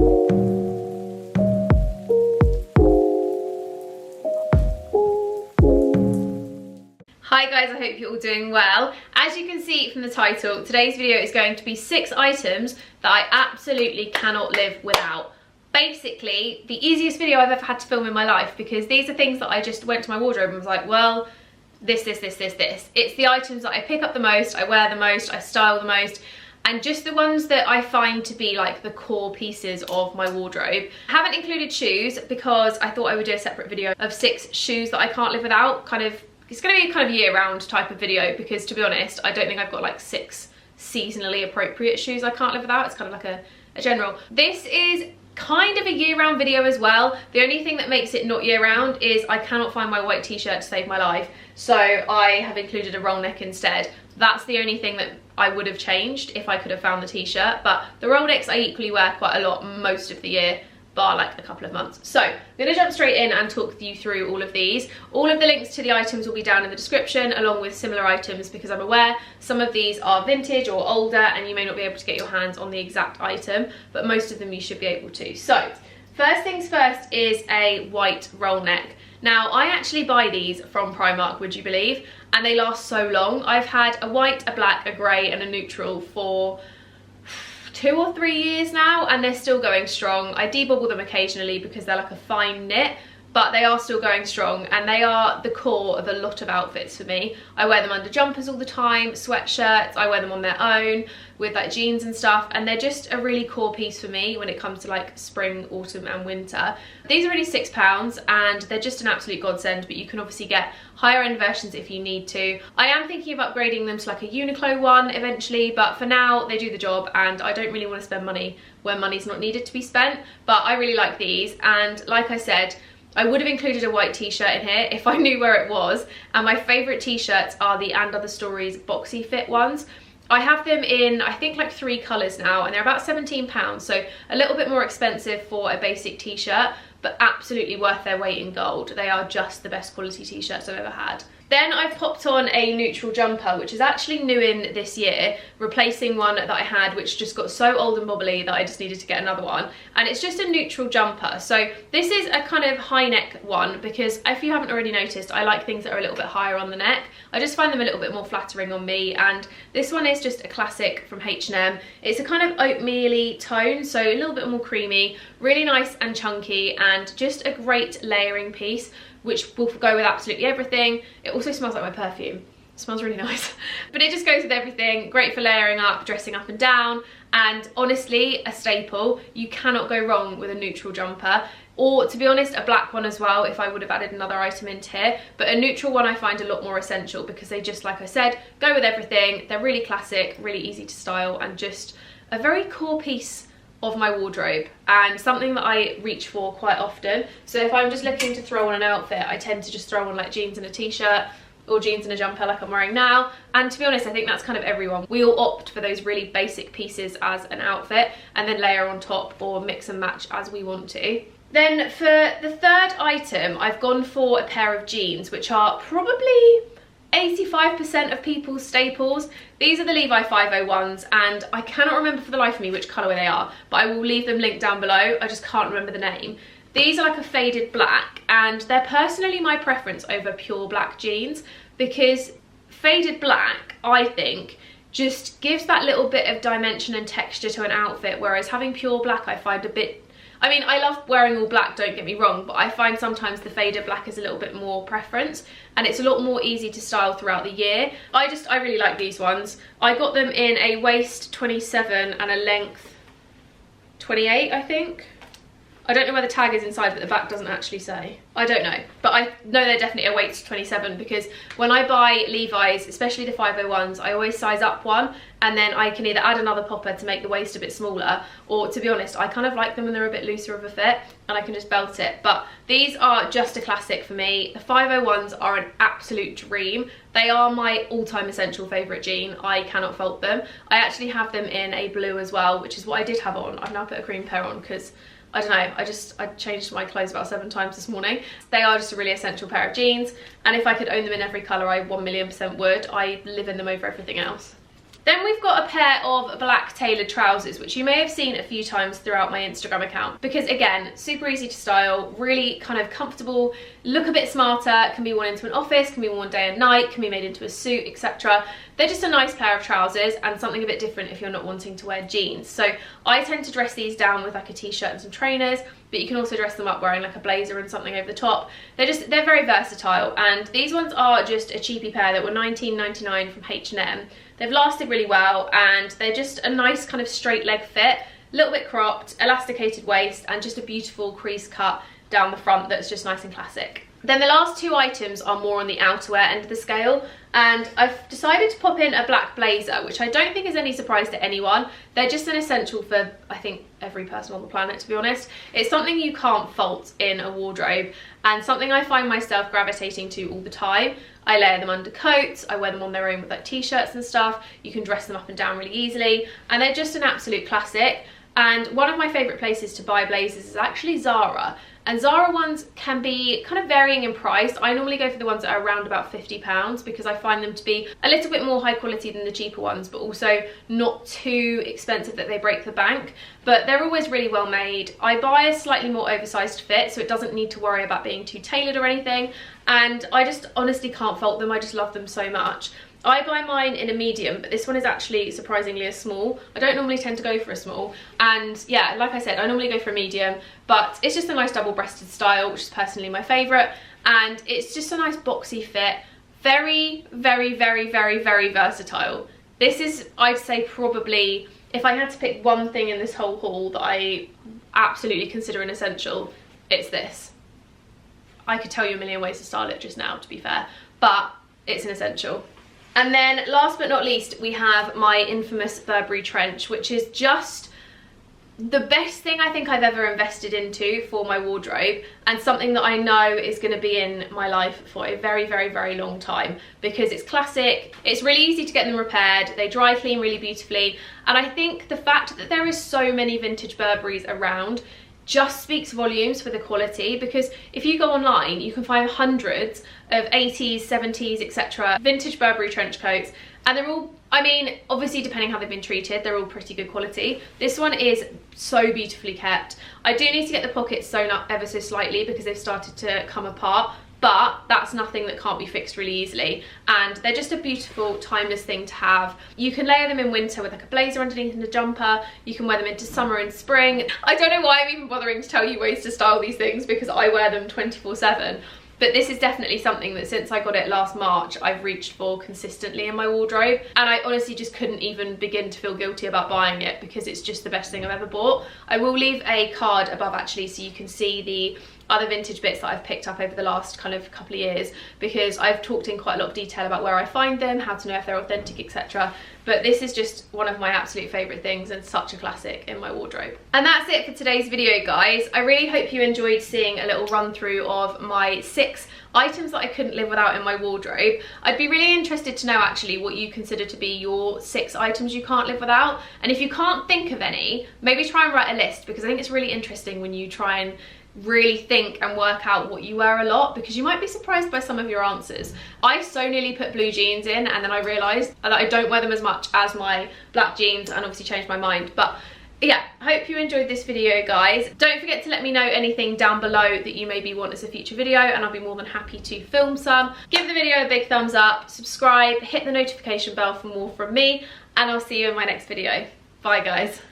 Hi guys, I hope you're all doing well. As you can see from the title, today's video is going to be 6 items that I absolutely cannot live without. Basically, the easiest video I've ever had to film in my life, because these are things that I just went to my wardrobe and was like, well, this. It's the items that I pick up the most, I wear the most, I style the most, and just the ones that I find to be like the core pieces of my wardrobe. I haven't included shoes because I thought I would do a separate video of 6 shoes that I can't live without. It's going to be a kind of year-round type of video, because to be honest, I don't think I've got like 6 seasonally appropriate shoes I can't live without. It's kind of like a general. This is kind of a year-round video as well. The only thing that makes it not year-round is I cannot find my white t-shirt to save my life, so I have included a roll neck instead. That's the only thing that I would have changed if I could have found the t-shirt, but the roll necks I equally wear quite a lot most of the year, bar like a couple of months. So I'm going to jump straight in and talk you through all of these. All of the links to the items will be down in the description, along with similar items, because I'm aware some of these are vintage or older and you may not be able to get your hands on the exact item, but most of them you should be able to. So first things first is a white roll neck. Now I actually buy these from Primark, would you believe, and they last so long. I've had a white, a black, a grey and a neutral for 2 or 3 years now, and they're still going strong. I debobble them occasionally because they're like a fine knit, but they are still going strong, and they are the core of a lot of outfits for me. I wear them under jumpers all the time, sweatshirts, I wear them on their own with like jeans and stuff, and they're just a really core piece for me when it comes to like spring, autumn and winter. These are only £6 and they're just an absolute godsend, but you can obviously get higher end versions if you need to. I am thinking of upgrading them to like a Uniqlo one eventually, but for now they do the job and I don't really want to spend money where money's not needed to be spent. But I really like these, and like I said, I would have included a white t-shirt in here if I knew where it was, and my favourite t-shirts are the And Other Stories boxy fit ones. I have them in, I think, like 3 colours now, and they're about £17, so a little bit more expensive for a basic t-shirt, but absolutely worth their weight in gold. They are just the best quality t-shirts I've ever had. Then I've popped on a neutral jumper, which is actually new in this year, replacing one that I had which just got so old and bobbly that I just needed to get another one. And it's just a neutral jumper. So this is a kind of high neck one, because if you haven't already noticed, I like things that are a little bit higher on the neck. I just find them a little bit more flattering on me, and this one is just a classic from H&M. It's a kind of oatmeal-y tone, so a little bit more creamy, really nice and chunky, and just a great layering piece, which will go with absolutely everything. It also smells like my perfume. It smells really nice. But it just goes with everything. Great for layering up, dressing up and down, and honestly, a staple. You cannot go wrong with a neutral jumper. Or, to be honest, a black one as well, if I would have added another item into here. But a neutral one I find a lot more essential, because they just, like I said, go with everything. They're really classic, really easy to style, and just a very core piece of my wardrobe, and something that I reach for quite often. So if I'm just looking to throw on an outfit, I tend to just throw on like jeans and a t-shirt, or jeans and a jumper like I'm wearing now. And to be honest, I think that's kind of everyone. We all opt for those really basic pieces as an outfit, and then layer on top or mix and match as we want to. Then for the third item, I've gone for a pair of jeans, which are probably 85% of people's staples. These are the Levi 501s, and I cannot remember for the life of me which colourway they are, but I will leave them linked down below. I just can't remember the name. These are like a faded black, and they're personally my preference over pure black jeans, because faded black, I think, just gives that little bit of dimension and texture to an outfit, whereas having pure black I find a bit, I mean, I love wearing all black, don't get me wrong, but I find sometimes the faded black is a little bit more preference, and it's a lot more easy to style throughout the year. I really like these ones. I got them in a waist 27 and a length 28, I think. I don't know where the tag is inside, but the back doesn't actually say. I don't know, but I know they're definitely a waist 27, because when I buy Levi's, especially the 501s, I always size up one, and then I can either add another popper to make the waist a bit smaller, or, to be honest, I kind of like them when they're a bit looser of a fit, and I can just belt it. But these are just a classic for me. The 501s are an absolute dream. They are my all-time essential favourite jean. I cannot fault them. I actually have them in a blue as well, which is what I did have on. I've now put a cream pair on because I don't know, I changed my clothes about 7 times this morning. They are just a really essential pair of jeans, and if I could own them in every colour, I 1,000,000% would. I live in them over everything else. Then we've got a pair of black tailored trousers, which you may have seen a few times throughout my Instagram account, because again, super easy to style, really kind of comfortable, look a bit smarter, can be worn into an office, can be worn day and night, can be made into a suit, etc. They're just a nice pair of trousers and something a bit different if you're not wanting to wear jeans. So I tend to dress these down with like a t-shirt and some trainers, but you can also dress them up wearing like a blazer and something over the top. They're very versatile, and these ones are just a cheapy pair that were $19.99 from H&M. They've lasted really well, and they're just a nice kind of straight leg fit, a little bit cropped, elasticated waist, and just a beautiful crease cut down the front that's just nice and classic. Then the last two items are more on the outerwear end of the scale, and I've decided to pop in a black blazer, which I don't think is any surprise to anyone. They're just an essential for, I think, every person on the planet, to be honest. It's something you can't fault in a wardrobe, and something I find myself gravitating to all the time. I layer them under coats, I wear them on their own with like t-shirts and stuff. You can dress them up and down really easily, and they're just an absolute classic. And one of my favourite places to buy blazers is actually Zara. And Zara ones can be kind of varying in price. I normally go for the ones that are around about £50 because I find them to be a little bit more high quality than the cheaper ones, but also not too expensive that they break the bank. But they're always really well made. I buy a slightly more oversized fit, so it doesn't need to worry about being too tailored or anything. And I just honestly can't fault them. I just love them so much. I buy mine in a medium, but this one is actually surprisingly a small. I don't normally tend to go for a small, and yeah, like I said, I normally go for a medium, but it's just a nice double-breasted style, which is personally my favourite, and it's just a nice boxy fit. Very, very, very, very, very versatile. This is, I'd say, probably, if I had to pick one thing in this whole haul that I absolutely consider an essential, it's this. I could tell you a million ways to style it just now, to be fair, but it's an essential. And then last but not least, we have my infamous Burberry Trench, which is just the best thing I think I've ever invested into for my wardrobe, and something that I know is going to be in my life for a very, very, very long time, because it's classic, it's really easy to get them repaired, they dry clean really beautifully, and I think the fact that there is so many vintage Burberrys around just speaks volumes for the quality, because if you go online you can find hundreds of 80s, 70s, etc. vintage Burberry trench coats, and they're all, I mean, obviously depending how they've been treated, they're all pretty good quality. This one is so beautifully kept. I do need to get the pockets sewn up ever so slightly because they've started to come apart, but that's nothing that can't be fixed really easily, and they're just a beautiful timeless thing to have. You can layer them in winter with like a blazer underneath and a jumper. You can wear them into summer and spring. I don't know why I'm even bothering to tell you ways to style these things, because I wear them 24/7. But this is definitely something that since I got it last March, I've reached for consistently in my wardrobe. And I honestly just couldn't even begin to feel guilty about buying it, because it's just the best thing I've ever bought. I will leave a card above actually, so you can see the other vintage bits that I've picked up over the last kind of couple of years, because I've talked in quite a lot of detail about where I find them, how to know if they're authentic, etc. But this is just one of my absolute favourite things and such a classic in my wardrobe. And that's it for today's video, guys. I really hope you enjoyed seeing a little run through of my 6 items that I couldn't live without in my wardrobe. I'd be really interested to know actually what you consider to be your 6 items you can't live without, and if you can't think of any, maybe try and write a list, because I think it's really interesting when you try and really think and work out what you wear a lot, because you might be surprised by some of your answers. I so nearly put blue jeans in, and then I realised that I don't wear them as much as my black jeans, and obviously changed my mind. But yeah, I hope you enjoyed this video, guys. Don't forget to let me know anything down below that you maybe want as a future video, and I'll be more than happy to film some. Give the video a big thumbs up, subscribe, hit the notification bell for more from me, and I'll see you in my next video. Bye, guys.